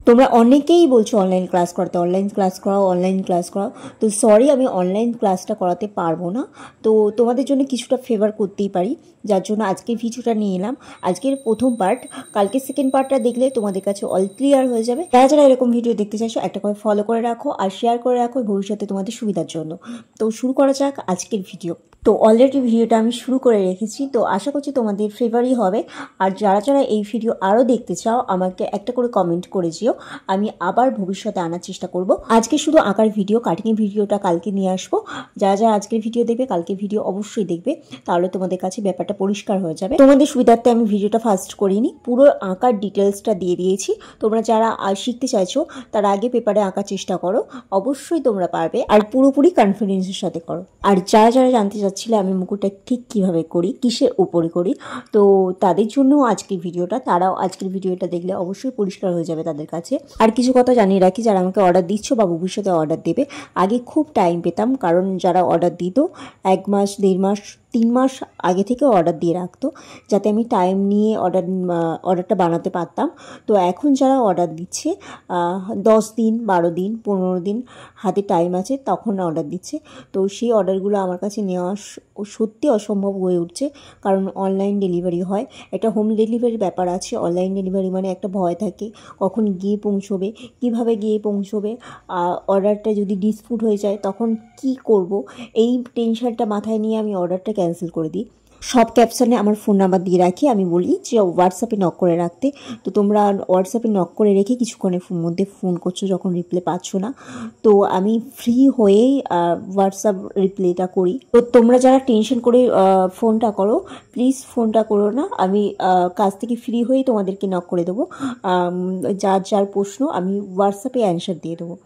তোমরা অনেকেই বলছো অনলাইন ক্লাস করাতে, অনলাইন ক্লাস করাও, অনলাইন ক্লাস করাও। তো সরি, আমি অনলাইন ক্লাসটা করাতে পারবো না। তো তোমাদের জন্য কিছুটা ফেভার করতেই পারি, যার জন্য আজকে ভিডিওটা নিয়ে এলাম। আজকের প্রথম পার্ট, কালকে সেকেন্ড পার্টটা দেখলে তোমাদের কাছে অল ক্লিয়ার হয়ে যাবে। যারা যারা এরকম ভিডিও দেখতে চাইছো একটা করে ফলো করে রাখো আর শেয়ার করে রাখো ভবিষ্যতে তোমাদের সুবিধার জন্য। তো শুরু করা যাক আজকের ভিডিও। তো অলরেডি ভিডিওটা আমি শুরু করে রেখেছি, তো আশা করছি তোমাদের ফেভারই হবে। আর যারা যারা এই ভিডিও আরও দেখতে চাও আমাকে একটা করে কমেন্ট করে যেও, আমি আবার ভবিষ্যতে আনার চেষ্টা করব। আজকে শুধু আঁকার ভিডিও, কাটিংয়ের ভিডিওটা কালকে নিয়ে আসবো। যারা যারা আজকের ভিডিও দেখবে কালকে ভিডিও অবশ্যই দেখবে, তাহলে তোমাদের কাছে ব্যাপারটা পরিষ্কার হয়ে যাবে। তোমাদের সুবিধার্থে আমি ভিডিওটা ফার্স্ট করিনি, পুরো আঁকার ডিটেলসটা দিয়ে দিয়েছি। তোমরা যারা শিখতে চাইছো তারা আগে পেপারে আঁকার চেষ্টা করো, অবশ্যই তোমরা পারবে। আর পুরোপুরি কনফিডেন্সের সাথে করো। আর যারা যারা জানতে চাচ্ছিলে আমি মুকুটটা ঠিক কিভাবে করি, কিসের উপরে করি, তো তাদের জন্য আজকের ভিডিওটা, তারাও আজকের ভিডিওটা দেখলে অবশ্যই পরিষ্কার হয়ে যাবে তাদের কাছে। আর কিছু কথা জানিয়ে রাখি, যারা আমাকে অর্ডার দিচ্ছ বা ভবিষ্যতে অর্ডার দেবে, আগে খুব টাইম পেতাম, কারণ যারা অর্ডার দিত 1 মাস 1.5 মাস 3 মাস আগে থেকে অর্ডার দিয়ে রাখতো, যাতে আমি টাইম নিয়ে অর্ডারটা বানাতে পারতাম। তো এখন যারা অর্ডার দিচ্ছে 10 দিন 12 দিন 15 দিন হাতে টাইম আছে তখন অর্ডার দিচ্ছে। তো সেই অর্ডারগুলো আমার কাছে নেওয়া সত্যি অসম্ভব হয়ে উঠছে, কারণ অনলাইন ডেলিভারি হয়, একটা হোম ডেলিভারির ব্যাপার আছে। অনলাইন ডেলিভারি মানে একটা ভয় থাকে, কখন গিয়ে পৌঁছবে, কিভাবে গিয়ে পৌঁছবে, অর্ডারটা যদি ডিসপুট হয়ে যায় তখন কি করব, এই টেনশনটা মাথায় নিয়ে আমি অর্ডারটা ক্যান্সেল করে দিই। সব ক্যাপশনে আমার ফোন নাম্বার দিয়ে রাখি, আমি বলি যে হোয়াটসঅ্যাপে নক করে রাখতে। তো তোমরা হোয়াটসঅ্যাপে নক করে রেখে কিছুক্ষণের মধ্যে ফোন করছো যখন রিপ্লাই পাচ্ছ না, তো আমি ফ্রি হয়েই হোয়াটসঅ্যাপ রিপ্লাইটা করি। তো তোমরা যারা টেনশন করে ফোনটা করো, প্লিজ ফোনটা করো না, আমি কাজ থেকে ফ্রি হয়েই তোমাদেরকে নক করে দেবো। যার যার প্রশ্ন আমি হোয়াটসঅ্যাপে অ্যান্সার দিয়ে দেবো।